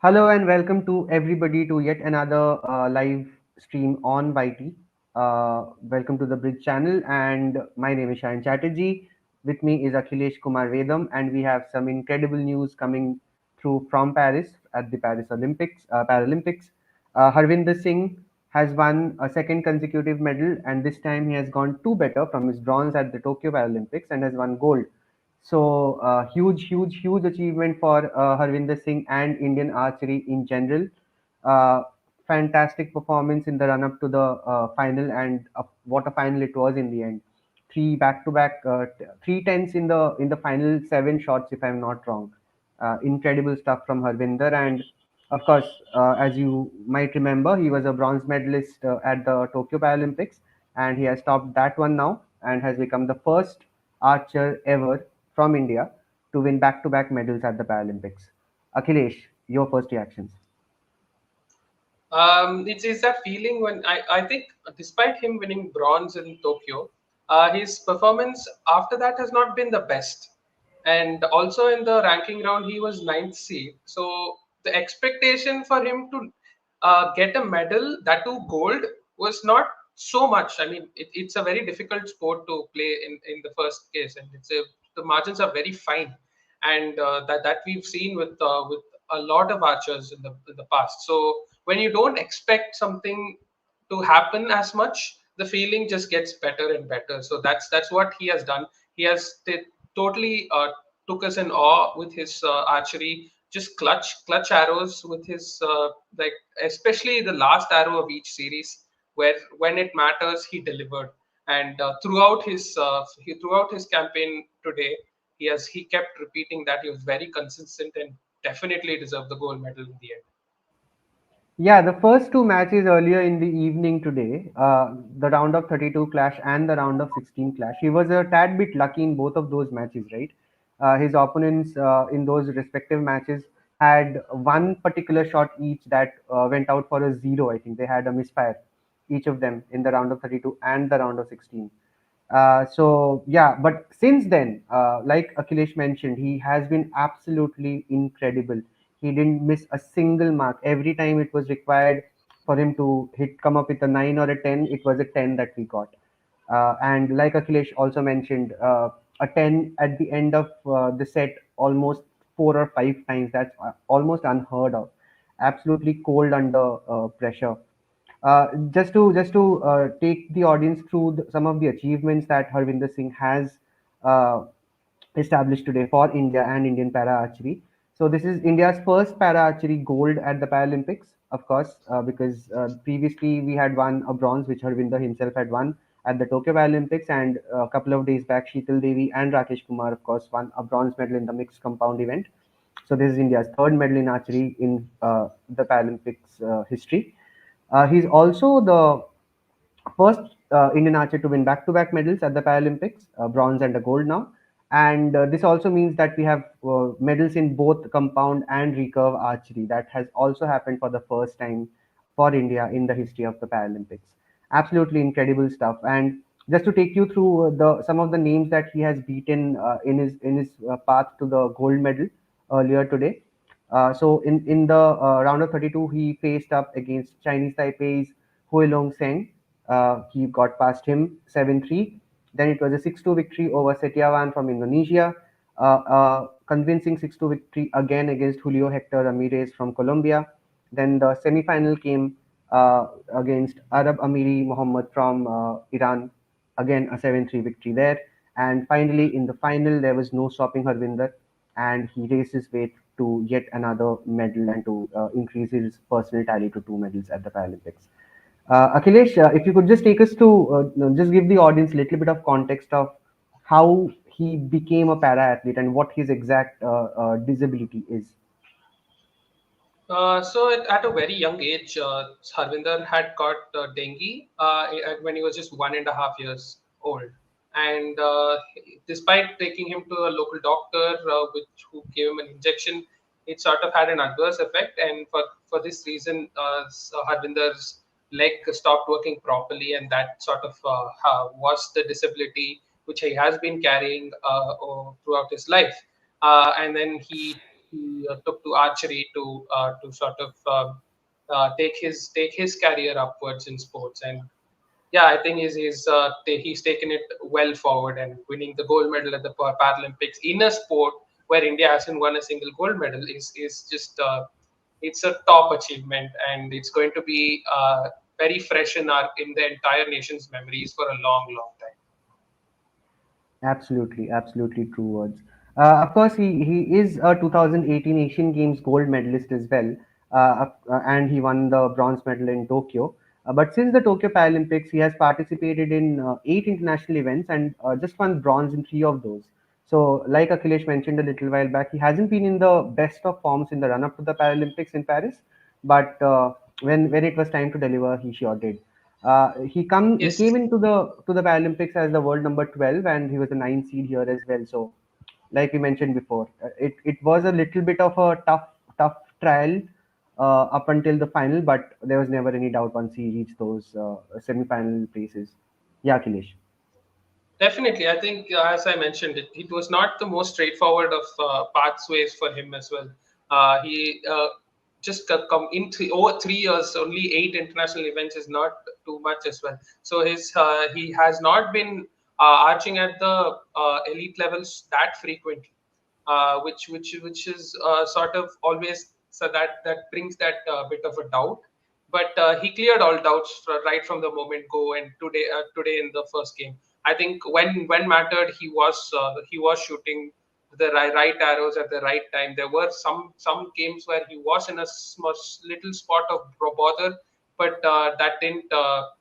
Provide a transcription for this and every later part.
Hello and welcome to everybody to yet another live stream on YT. Welcome to the Bridge channel, and my name is Shayan Chatterjee. With me is Akhilesh Kumar Vedam, and we have some incredible news coming through from Paris at the Paris Paralympics. Harvinder Singh has won a second consecutive medal, and this time he has gone two better from his bronze at the Tokyo Paralympics and has won gold. So huge achievement for Harvinder Singh and Indian archery in general. Uh, Fantastic performance in the run up to the final, and what a final it was in the end. Three back to back, three tenths in the final seven shots, if I'm not wrong. Incredible stuff from Harvinder, and of course, as you might remember, he was a bronze medalist at the Tokyo Paralympics, and he has topped that one now and has become the first archer ever from India to win back-to-back medals at the Paralympics. Akhilesh, your first reactions? It's that feeling when I think despite him winning bronze in Tokyo, his performance after that has not been the best. And also in the ranking round, he was ninth seed. So the expectation for him to get a medal, that too gold, was not so much. I mean, it's a very difficult sport to play in the first case, and the margins are very fine, and that we've seen with a lot of archers in the past. So when you don't expect something to happen as much, the feeling just gets better and better. So that's what he has done. He has totally took us in awe with his archery, just clutch arrows with his like, especially the last arrow of each series, where when it matters he delivered. And throughout his campaign today, he kept repeating that he was very consistent and definitely deserved the gold medal in the end. Yeah, the first two matches earlier in the evening today, the round of 32 clash and the round of 16 clash, he was a tad bit lucky in both of those matches, right? His opponents in those respective matches had one particular shot each that went out for a zero. I think they had a misfire, each of them, in the round of 32 and the round of 16. So yeah, but since then, like Akhilesh mentioned, he has been absolutely incredible. He didn't miss a single mark. Every time it was required for him to come up with a 9 or a 10, it was a 10 that we got. And like Akhilesh also mentioned, a 10 at the end of the set almost four or five times. That's almost unheard of. Absolutely cold under pressure. Just to take the audience through some of the achievements that Harvinder Singh has uh, established today for India and Indian para archery. So this is India's first para archery gold at the Paralympics, of course, because previously we had won a bronze, which Harvinder himself had won at the Tokyo Paralympics, and a couple of days back, Sheetal Devi and Rakesh Kumar, of course, won a bronze medal in the mixed compound event. So this is India's third medal in archery in the Paralympics history. He's also the first Indian archer to win back-to-back medals at the Paralympics, bronze and a gold now. And this also means that we have medals in both compound and recurve archery. That has also happened for the first time for India in the history of the Paralympics. Absolutely incredible stuff. And just to take you through the some of the names that he has beaten in his path to the gold medal earlier today. So in the round of 32, he faced up against Chinese Taipei's Huilong Seng. He got past him 7-3. Then it was a 6-2 victory over Setiawan from Indonesia. Convincing 6-2 victory again against Julio Hector Ramirez from Colombia. Then the semi-final came against Arab Amiri Mohammed from Iran. Again, a 7-3 victory there. And finally, in the final, there was no stopping Harvinder, and he raised his weight to yet another medal and to increase his personal tally to two medals at the Paralympics. Akhilesh, if you could just take us to just give the audience a little bit of context of how he became a para athlete and what his exact disability is. At a very young age, Harvinder had got dengue when he was just 1.5 years old. And despite taking him to a local doctor, who gave him an injection, it sort of had an adverse effect. And for this reason, Harvinder's leg stopped working properly, and that sort of was the disability which he has been carrying throughout his life. And then he he took to archery to sort of take his career upwards in sports. And yeah, I think he's taken it well forward, and winning the gold medal at the Paralympics in a sport where India hasn't won a single gold medal is just it's a top achievement, and it's going to be very fresh in the entire nation's memories for a long, long time. Absolutely, absolutely true words. Of course, he is a 2018 Asian Games gold medalist as well, and he won the bronze medal in Tokyo. But since the Tokyo Paralympics, he has participated in 8 international events and just won bronze in 3 of those. So, like Akhilesh mentioned a little while back, he hasn't been in the best of forms in the run up to the Paralympics in Paris, but when it was time to deliver, he sure did. He Yes, came into the Paralympics as the world number 12, and he was the ninth seed here as well. So, like we mentioned before, it was a little bit of a tough trial up until the final, but there was never any doubt once he reached those semi-final places. Yeah, Akhilesh. definitely. I think, as I mentioned, it was not the most straightforward of pathways for him as well. He just come in over 3 years, only 8 international events is not too much as well. So he has not been arching at the elite levels that frequently, which is sort of always, so that brings that bit of a doubt. But he cleared all doubts right from the moment go. And today in the first game, I think when mattered, he was shooting the right arrows at the right time. There were some games where he was in a little spot of bother, but that didn't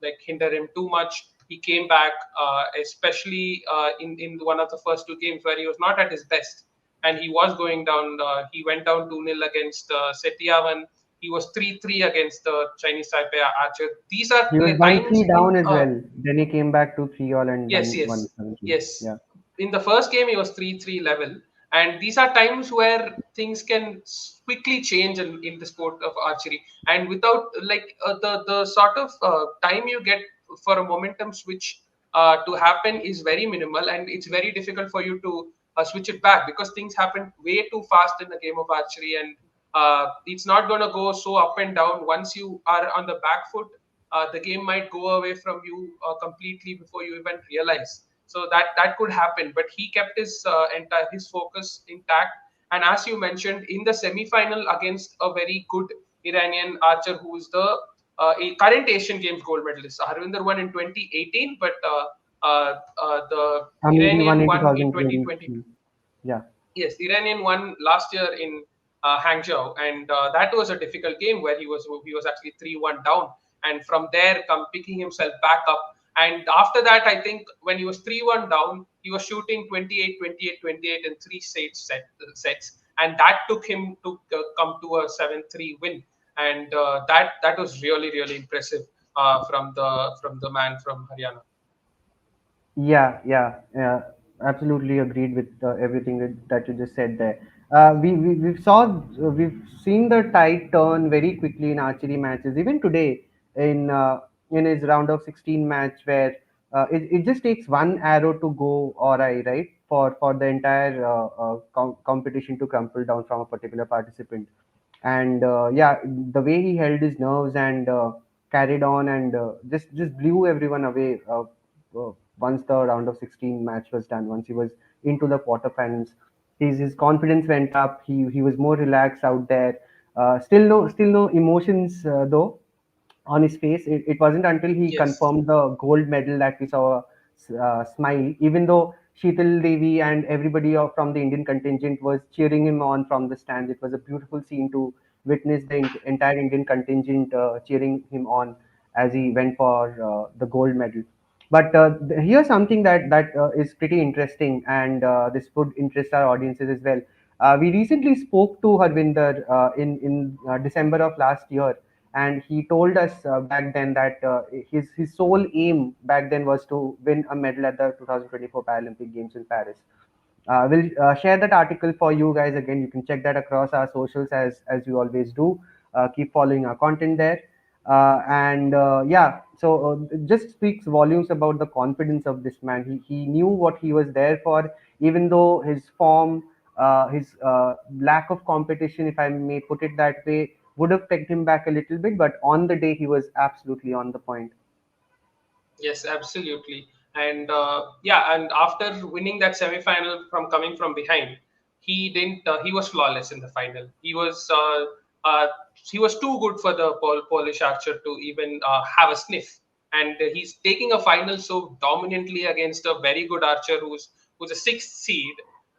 like hinder him too much. He came back, especially in one of the first two games where he was not at his best, and he was going down. He went down 2-0 against Setiawan. He was 3-3 against the Chinese Taipei Archer. These are He was one times three in down as well. Then he came back to 3 all and yes, won yes, 1-17. yes. Yeah. In the first game, he was 3-3 level. And these are times where things can quickly change in the sport of archery. And without like the sort of time you get for a momentum switch to happen is very minimal, and it's very difficult for you to switch it back, because things happen way too fast in the game of archery, and it's not going to go so up and down. Once you are on the back foot, the game might go away from you completely before you even realize. So that could happen, but he kept his focus intact. And as you mentioned, in the semi-final against a very good Iranian archer, who is the current Asian Games gold medalist. Harvinder won in 2018, but the He won Iranian in won in 2022. 2023. Yeah. Yes, the Iranian won last year in Hangzhou, and that was a difficult game where he was actually 3-1 down, and from there come picking himself back up. And after that, I think when he was 3-1 down, he was shooting 28, 28, 28 in sets, and that took him to come to a 7-3 win, and that was really really impressive from the man from Haryana. Yeah. Absolutely agreed with everything that you just said there. We've seen the tide turn very quickly in archery matches. Even today, in uh, in his round of 16 match, where it just takes one arrow to go awry, right, for the entire competition to crumple down from a particular participant. And yeah, the way he held his nerves and carried on and just blew everyone away once the round of 16 match was done, once he was into the quarterfinals. His confidence went up. He was more relaxed out there. Still no emotions though on his face. It wasn't until he Yes. confirmed the gold medal that we saw a smile, even though Sheetal Devi and everybody from the Indian contingent was cheering him on from the stands. It was a beautiful scene to witness the entire Indian contingent cheering him on as he went for the gold medal. But here's something that is pretty interesting, and this would interest our audiences as well. We recently spoke to Harvinder in December of last year, and he told us back then that his sole aim back then was to win a medal at the 2024 Paralympic Games in Paris. We'll share that article for you guys again. You can check that across our socials as you always do. Keep following our content there. And yeah, so it just speaks volumes about the confidence of this man. He knew what he was there for, even though his form his lack of competition, if I may put it that way, would have pegged him back a little bit. But on the day, he was absolutely on the point. Yes, absolutely. And yeah, and after winning that semi-final from coming from behind, he didn't. He was flawless in the final. Uh, he was too good for the Polish archer to even have a sniff. And he's taking a final so dominantly against a very good archer who's a sixth seed,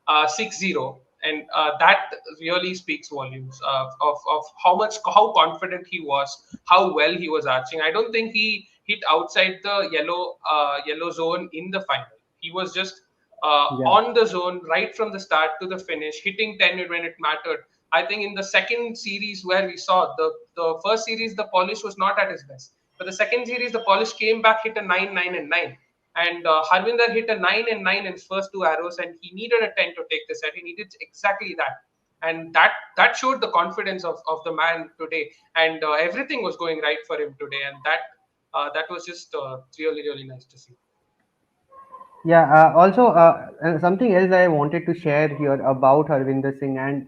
6-0, and that really speaks volumes of how confident he was, how well he was arching. I don't think he hit outside the yellow zone in the final. He was just Yeah, on the zone right from the start to the finish, hitting 10 when it mattered. I think in the second series where we saw the first series, the Polish was not at his best, but the second series, the Polish came back, hit a 9, 9, and 9. And Harvinder hit a 9 and 9 in his first two arrows, and he needed a 10 to take the set. He needed exactly that, and that showed the confidence of the man today. And everything was going right for him today, and that was just really nice to see. yeah. Also, something else I wanted to share here about Harvinder Singh and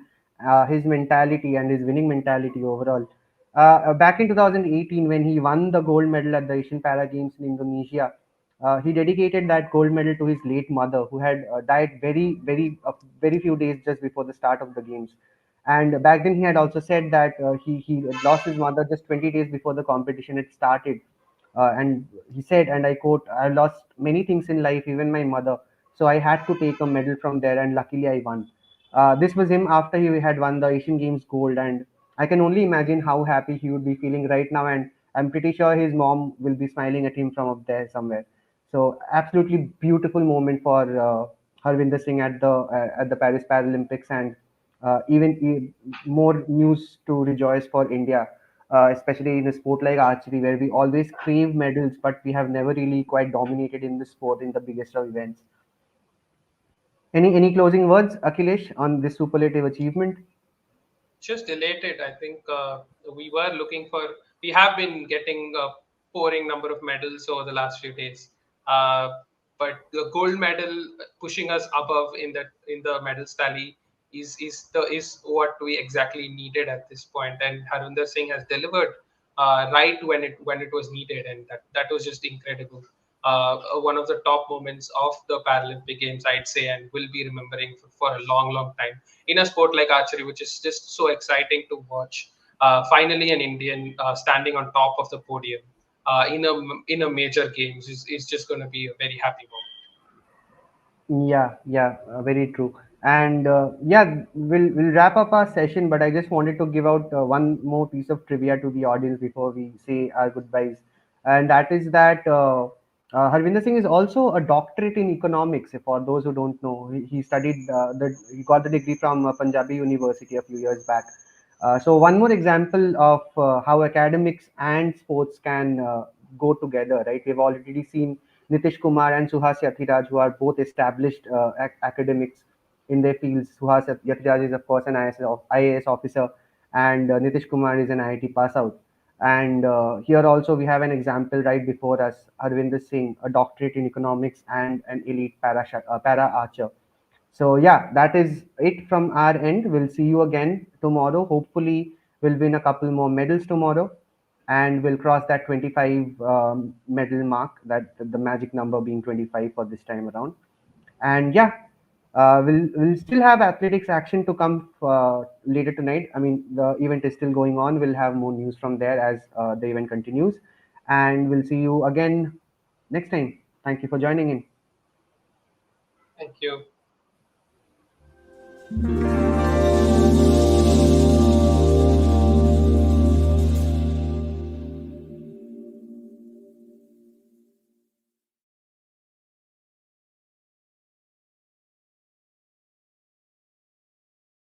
his mentality and his winning mentality overall. Back in 2018, when he won the gold medal at the Asian Para Games in Indonesia, he dedicated that gold medal to his late mother, who had died very few days just before the start of the games. And back then, he had also said that he had lost his mother just 20 days before the competition had started. And he said, and I quote, "I lost many things in life, even my mother. So I had to take a medal from there, and luckily I won." This was him after he had won the Asian Games gold, and I can only imagine how happy he would be feeling right now. And I'm pretty sure his mom will be smiling at him from up there somewhere. So absolutely beautiful moment for Harvinder Singh at the Paris Paralympics, and more news to rejoice for India, especially in a sport like archery, where we always crave medals, but we have never really quite dominated in the sport in the biggest of events. Any closing words, Akhilesh, on this superlative achievement? Just elated. I think we were looking for. We have been getting a pouring number of medals over the last few days, uh, but the gold medal pushing us above in the medals tally is what we exactly needed at this point. And Harvinder Singh has delivered right when it was needed, and that was just incredible. One of the top moments of the Paralympic Games, I'd say, and will be remembering for a long time in a sport like archery, which is just so exciting to watch. Finally, an Indian standing on top of the podium in a major games is just going to be a very happy moment. Yeah, yeah, very true. And yeah, we'll wrap up our session, but I just wanted to give out one more piece of trivia to the audience before we say our goodbyes, and that is that Harvinder Singh is also a doctorate in economics. For those who don't know, he studied he got the degree from Punjabi University a few years back. So one more example of how academics and sports can go together, right? We've already seen Nitish Kumar and Suhas Yathiraj, who are both established academics in their fields. Suhas Yathiraj is, of course, an IAS officer, and Nitish Kumar is an IIT pass out. And here also we have an example right before us, Harvinder Singh, a doctorate in economics and an elite para archer. So yeah, that is it from our end. We'll see you again tomorrow. Hopefully, we'll win a couple more medals tomorrow, and we'll cross that 25 medal mark. That the magic number being 25 for this time around. And yeah, we'll still have athletics action to come later tonight. I mean, the event is still going on. We'll have more news from there as the event continues, and we'll see you again next time. Thank you for joining in. Thank you.